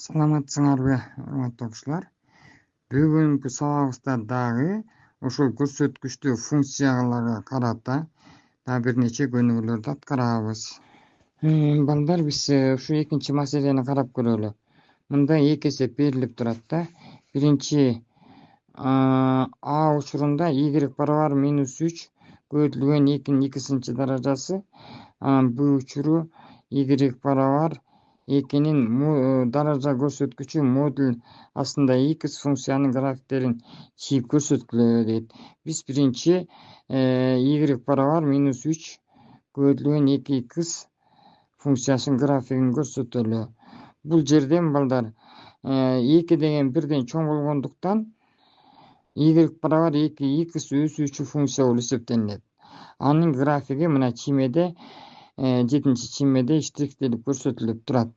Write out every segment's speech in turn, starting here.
Саламатсыңарбы, урматтуу окуучулар. Бүгүнкү сабагыбызда дагы ошол көрсөткүчтүү функцияларга карата дагы бир нече көнүгүүлөрдү аткарабыз. Балдар, биз ушу экинчи маселени карап көрөлү. Мында эки эсеп берилип турат да. Биринчи А учурунда y барабар -3 көбөйтүлгөн 2/2 даражасы. Б учуру y барабар 2-нин даража көрсөткүчү модуль астында x функциянын графиктерин чийип көрсөткүлө дейт. Биз биринчи y барабар -3 көбөйтүлгөн 2x функциясынын графигин көрсөтөлү. Бул жерден балдар 2 деген бирден чоң болгондуктан y барабар 2x өсүүчү функция болуп эсептелинет. Анын графиги мына чиймеде 7-чиймеде штрихтелип көрсөтүлүп турат.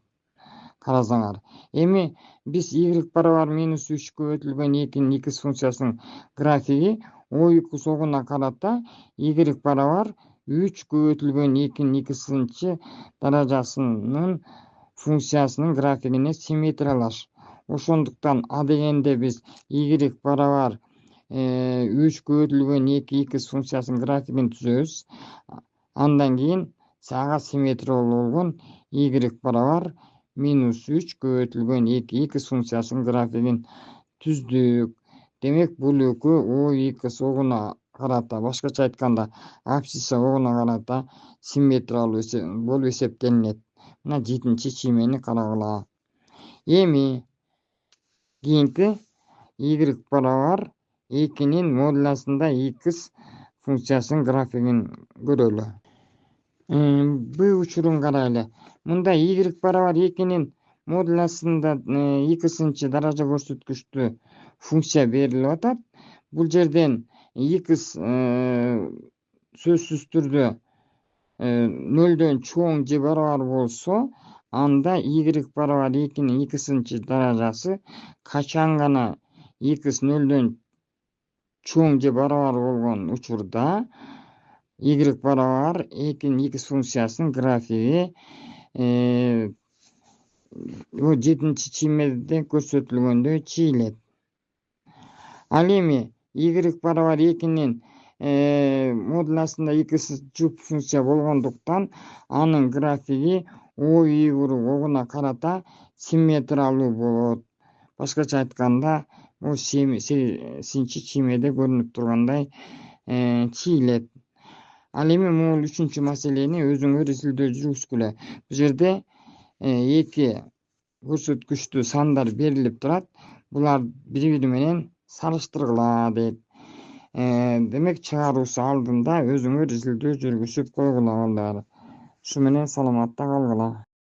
Карасаңар. Эми биз y барабар -3 көбөйтүлгөн 2x функциясынын графиги O2 согуна карата y барабар 3 көбөйтүлгөн 2/2 даражасынын функциясынын графигине симметриялаш. Ошондуктан А дегенде биз y барабар 3 көбөйтүлгөн 2x функциясынын графигин түзөбүз. Андан кийин сага симметриялуу болгон y барабар -3 көбөйтүлгөн 2x функциясынын графигин түздүк. Демек бул экөө O2 согуна карата, башкача айтканда абсцисса огуна карата симметриялуу болуп эсептелинет. Мына 7-чиймени карагыла. Эми кийинки y барабар 2-нин модуль астында x функциясынын графигин көрөлү. Б учурун карайлы. Мында y барабар 2-нин модуль астында x даража көрсөткүчтүү функция берилип атат. Бул жерден x сөзсүз түрдө 0дөн чоң же барабар болсо, анда y барабар 2-нин x даражасы качан гана x 0дөн чоң же барабар болгон учурда y барабар 2-нин x функциясынын графиги 7-чиймеде көрсөтүлгөндөй чийилет. Ал эми y барабар 2-нин модуль астында x жуп функция болгондуктан анын графиги O2 огуна карата симметриялуу болот. Башкача айтканда, 8-чи чиймеде көрүнүп тургандай чийилет. Ал эми могул 3-чү маселени өзүңөр изилдөө жүргүзгүлө. Бул жерде эки көрсөткүчтүү сандар берилип турат. Булар бири-бири менен салыштыргыла дейт. Демек чыгаруусу алдында өзүңөр изилдөө жүргүзүп койгула балдар. Ушу менен саламатта калгыла.